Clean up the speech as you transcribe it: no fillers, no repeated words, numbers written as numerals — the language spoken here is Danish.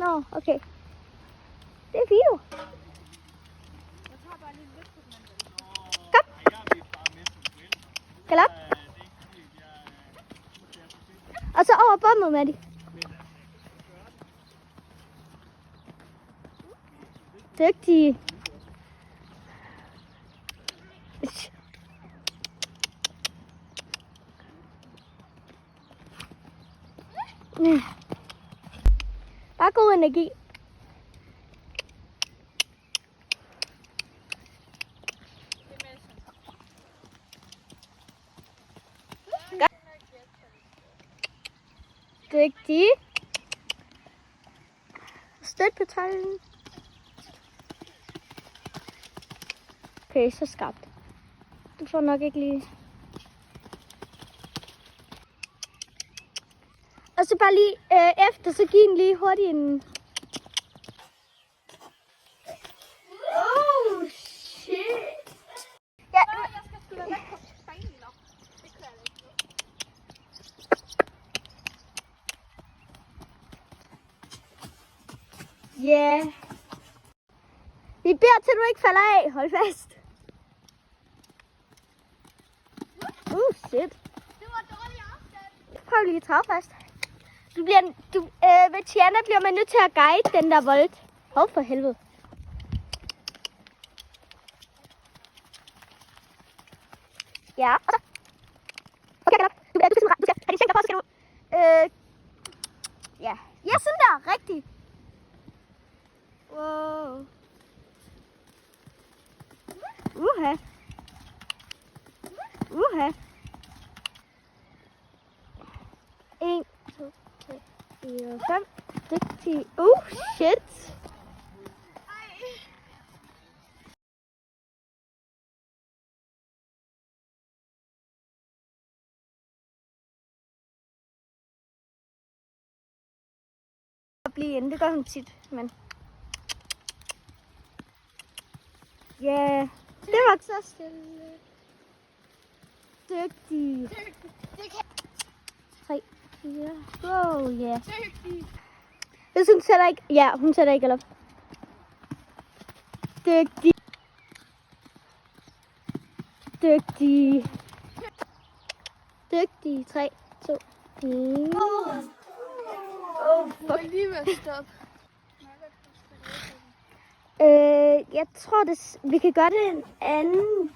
Nå, okay. Det er fint. Kom. Skal op. Og så over bommet, Matti. Dygtig. Bare god energi. Dygtig. Støt på tollen. Okay, så skarpt. Du får nok ikke lige. Og så bare lige efter, så giv den lige hurtigt en. Oh shit. Ja, jeg skal sgu da væk på banen. Det kører jeg ikke. Ja. Vi beder til du ikke falder af. Hold fast. Shit. Det var dårlig afstand. Prøv lige at tage fast. Ved Tiana bliver man nødt til at guide den der volt. Hov for helvede. Ja, og så. Okay, kan du skal have de tænker på, så skal du. Ja. Ja, sådan der. Rigtigt. Wow. Uha. Uha. 1, 2, 3, 4, 5. Dygtig. Shit. At blive inde, det gør hun tit, men. Ja, yeah. Det var så stille. Dygtig. 3, 4. Wow, ja. Yeah. Hvis hun sætter ikke. Ja, hun sætter ikke op. Dygtig. Dygtig. Dygtig. 3, 2, 1. Fuck. Lige ved at stoppe. Jeg tror, vi kan gøre det en anden.